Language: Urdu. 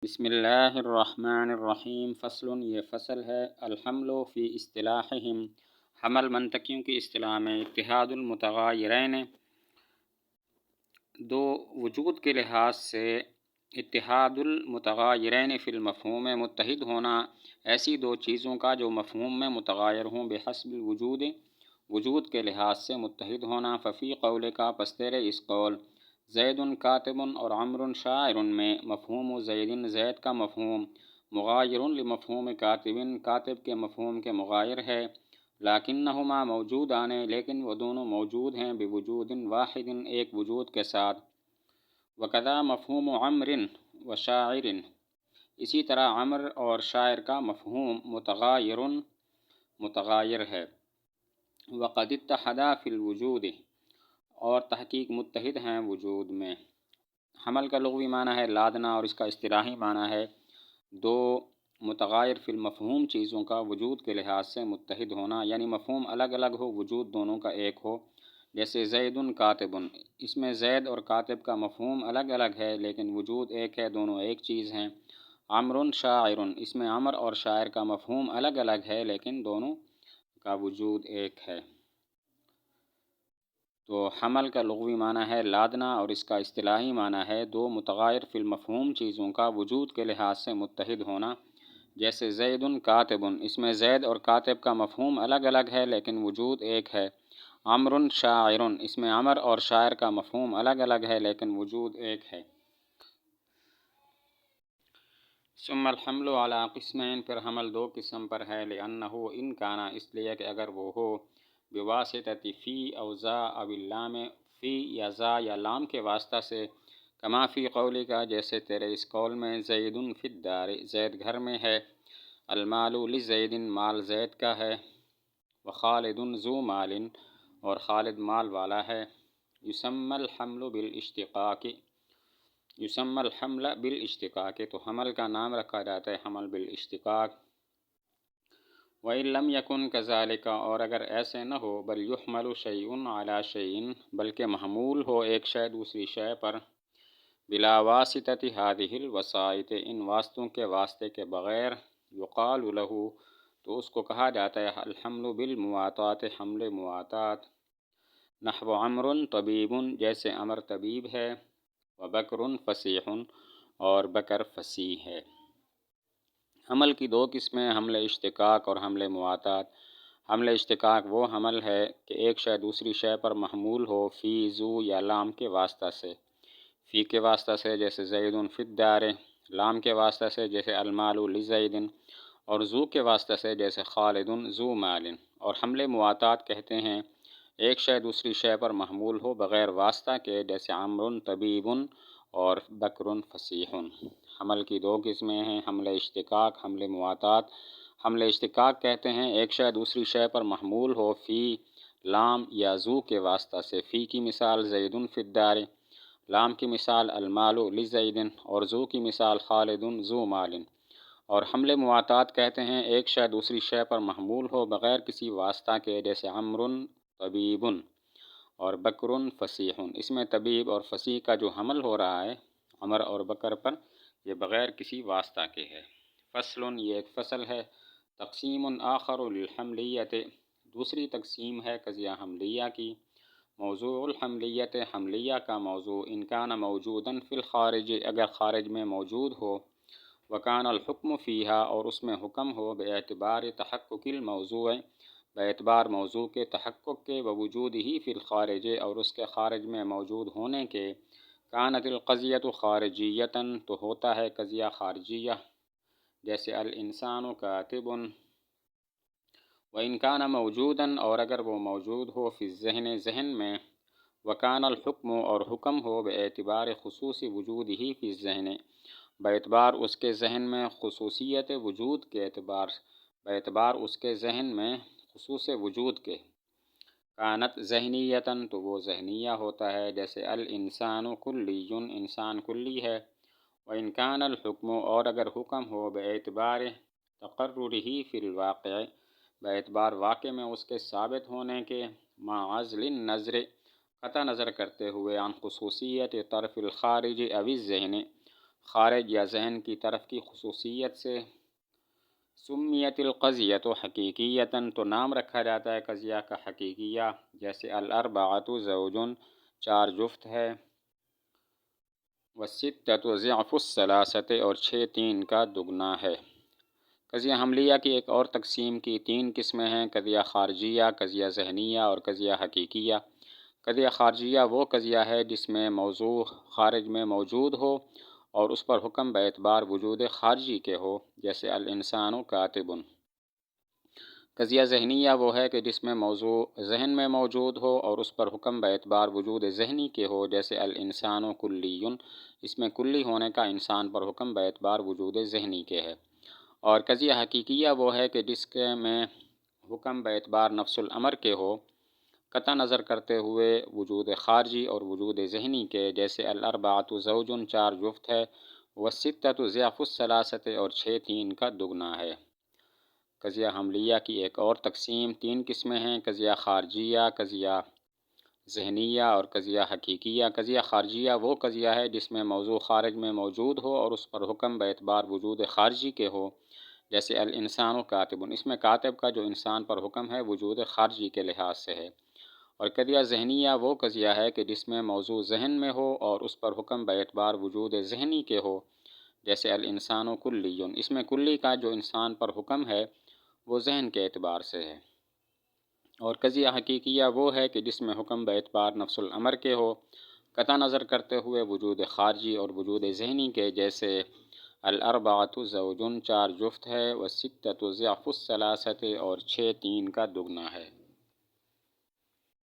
بسم اللہ الرحمن الرحیم۔ فصل، یہ فصل ہے الحمل فی اصطلاحہم، حمل منطقیوں کی اصطلاح میں اتحاد المتغایرین، دو وجود کے لحاظ سے اتحاد المتغایرین فی المفہوم، متحد ہونا ایسی دو چیزوں کا جو مفہوم میں متغیر ہوں، بحسب الوجود، وجود کے لحاظ سے متحد ہونا۔ ففی قول کا، پس تیرے اس قول زید کاتب اور عمر شاعر میں، مفہوم زید، زید کا مفہوم مغایر لمفہوم کاتب، کاتب کے مفہوم کے مغایر ہے، لیکنہما موجودان، لیکن وہ دونوں موجود ہیں، بوجود واحد، ایک وجود کے ساتھ۔ وکذا مفہوم عمر و شاعر، اسی طرح عمر اور شاعر کا مفہوم متغایر ہے۔ وقد اتحدا فی الوجود، اور تحقیق متحد ہیں وجود میں۔ حمل کا لغوی معنی ہے لادنا، اور اس کا اصطلاحی معنی ہے دو متغیر فی المفہوم چیزوں کا وجود کے لحاظ سے متحد ہونا، یعنی مفہوم الگ الگ ہو، وجود دونوں کا ایک ہو۔ جیسے زید کاتب، اس میں زید اور کاتب کا مفہوم الگ الگ ہے لیکن وجود ایک ہے، دونوں ایک چیز ہیں۔ عمر شاعر، اس میں عمر اور شاعر کا مفہوم الگ الگ ہے لیکن دونوں کا وجود ایک ہے۔ تو حمل کا لغوی معنی ہے لادنا، اور اس کا اصطلاحی معنی ہے دو متغیر فی المفہوم چیزوں کا وجود کے لحاظ سے متحد ہونا۔ جیسے زید کاتب، اس میں زید اور کاتب کا مفہوم الگ الگ ہے لیکن وجود ایک ہے۔ عمر شاعر، اس میں عمر اور شاعر کا مفہوم الگ الگ ہے لیکن وجود ایک ہے۔ ثم الحمل علی قسمین، پھر حمل دو قسم پر ہے، لأنہ ان کانا، اس لیے کہ اگر وہ ہو، بواسطۃ فی او ذا او اللام، فی یا ذا یا لام کے واسطہ سے، کما فی قولی کا، جیسے تیرے اس قول میں زید فی الدار، زید گھر میں ہے، المال لزید، مال زید کا ہے، وخالد ذو مال، اور خالد مال والا ہے۔ یسمی الحمل بالاشتقاق، یسمی الحمل بالاشتقاق، تو حمل کا نام رکھا جاتا ہے حمل بالاشتقاق۔ وَإِن لَمْ يَكُنْ كَذَلِكَ، اور اگر ایسے نہ ہو، بل يُحْمَلُ شَيْءٌ عَلَى شَيْءٍ، بلکہ محمول ہو ایک شے دوسری شے پر، بلا واسطۃ هذه الوسائط، ان واسطوں کے واسطے کے بغیر، يقال له، تو اس کو کہا جاتا ہے الحمل بالمواتات، حمل مواتات۔ نحو عمر طبیب، جیسے عمر طبیب ہے، وبکر فصیح، اور بکر فصیح ہے۔ حمل کی دو قسمیں، حمل اشتقاق اور حمل مواتات۔ حمل اشتقاق وہ حمل ہے کہ ایک شے دوسری شے پر محمول ہو، فی، ذو یا لام کے واسطہ سے۔ فی کے واسطہ سے جیسے زید فی الدار، لام کے واسطہ سے جیسے المال لزید، اور ذو کے واسطہ سے جیسے خالد ذو مال۔ اور حمل مواتات کہتے ہیں ایک شے دوسری شے پر محمول ہو بغیر واسطہ کے، جیسے عمر طبیب اور بکر فصیح۔ حمل کی دو قسمیں ہیں، حمل اشتقاق، حمل مواتات۔ حمل اشتقاق کہتے ہیں ایک شے دوسری شے پر محمول ہو، فی، لام یا ذو کے واسطہ سے۔ فی کی مثال زید فی الدار، لام کی مثال المال لزید، اور ذو کی مثال خالد ذو مال۔ اور حمل مواتات کہتے ہیں ایک شے دوسری شے پر محمول ہو بغیر کسی واسطہ کے، جیسے عمر طبیب اور بکر فصیح۔ اس میں طبیب اور فصیح کا جو حمل ہو رہا ہے عمر اور بکر پر، یہ بغیر کسی واسطہ کے ہے۔ فصل، یہ ایک فصل ہے، تقسیم آخر للحملیت، دوسری تقسیم ہے قضیہ حملیہ کی۔ موضوع الحملیت، حملیہ کا موضوع، ان کان موجودا فی الخارج، اگر خارج میں موجود ہو، وکان الحکم فیہا، اور اس میں حکم ہو، باعتبار تحقق الموضوع، باعتبار موضوع کے تحقق کے، ووجود ہی فی الخارج، اور اس کے خارج میں موجود ہونے کے، کانت القضیۃ خارجیۃ، تو ہوتا ہے قضیہ خارجیہ، جیسے الانسان کاتب۔ وَإِنْ كَانَ مَوْجُودًا، اور اگر وہ موجود ہو، فی الذہن، ذہن میں، وَكَانَ الْحُكْمُ، اور حکم ہو، باعتبار خصوص وجود ہی فی الذہن، باعتبار اس کے ذہن میں خصوصیت وجود کے اعتبار، باعتبار اس کے ذہن میں خصوص وجود کے، کانت ذہنیتاً، تو وہ ذہنیہ ہوتا ہے، جیسے الانسان کلی، انسان کلی ہے۔ وَإِنْ كَانَ الْحُكْمُ، اور اگر حکم ہو، باعتبار تقررہ فی الواقع، باعتبار واقع میں اس کے ثابت ہونے کے، مع عزل النظر، قطع نظر کرتے ہوئے، عن خصوصیت طرف الخارج او الذہن، خارج یا ذہن کی طرف کی خصوصیت سے۔ سمیت القضیۃ حقیقیتاً، تو نام رکھا جاتا ہے قضیہ کا حقیقیہ، جیسے الاربعۃ زوج، 4 جفت ہے، والستۃ ضعف الثلاثۃ، اور 6 3 کا دگنا ہے۔ قضیہ حملیہ کی ایک اور تقسیم کی 3 قسمیں ہیں: قضیہ خارجیہ، قضیہ ذہنیہ اور قضیہ حقیقیہ۔ قضیہ خارجیہ وہ قضیہ ہے جس میں موضوع خارج میں موجود ہو اور اس پر حکم باعتبار وجود خارجی کے ہو، جیسے الانسان کاتب۔ قضیہ ذہنیہ وہ ہے کہ جس میں موضوع ذہن میں موجود ہو اور اس پر حکم باعتبار وجود ذہنی کے ہو، جیسے الانسان کلی۔ اس میں کلی ہونے کا انسان پر حکم باعتبار وجود ذہنی کے ہے۔ اور قضیہ حقیقیہ وہ ہے کہ جس کے میں حکم باعتبار نفس الامر کے ہو، قطع نظر کرتے ہوئے وجود خارجی اور وجود ذہنی کے، جیسے الاربعۃ زوج، 4 جفت ہے، والستۃ ضعف الثلاثۃ، اور 6 3 کا دگنا ہے۔ قضیہ حملیہ کی ایک اور تقسیم 3 قسمیں ہیں: قضیہ خارجیہ، قضیہ ذہنیہ اور قضیہ حقیقیہ۔ قضیہ خارجیہ وہ قضیہ ہے جس میں موضوع خارج میں موجود ہو اور اس پر حکم باعتبار وجود خارجی کے ہو، جیسے الانسان کاتب۔ اس میں کاتب کا جو انسان پر حکم ہے وجود خارجی کے لحاظ سے ہے۔ اور قضیہ ذہنیہ وہ قضیہ ہے کہ جس میں موضوع ذہن میں ہو اور اس پر حکم باعتبار وجود ذہنی کے ہو، جیسے الانسان کلی۔ اس میں کلی کا جو انسان پر حکم ہے وہ ذہن کے اعتبار سے ہے۔ اور قضیہ حقیقیہ وہ ہے کہ جس میں حکم باعتبار نفس الامر کے ہو، قطع نظر کرتے ہوئے وجود خارجی اور وجود ذہنی کے، جیسے الاربعۃ زوج، 4 جفت ہے، والستۃ ضعف الثلاثۃ، اور 6 3 کا دگنا ہے۔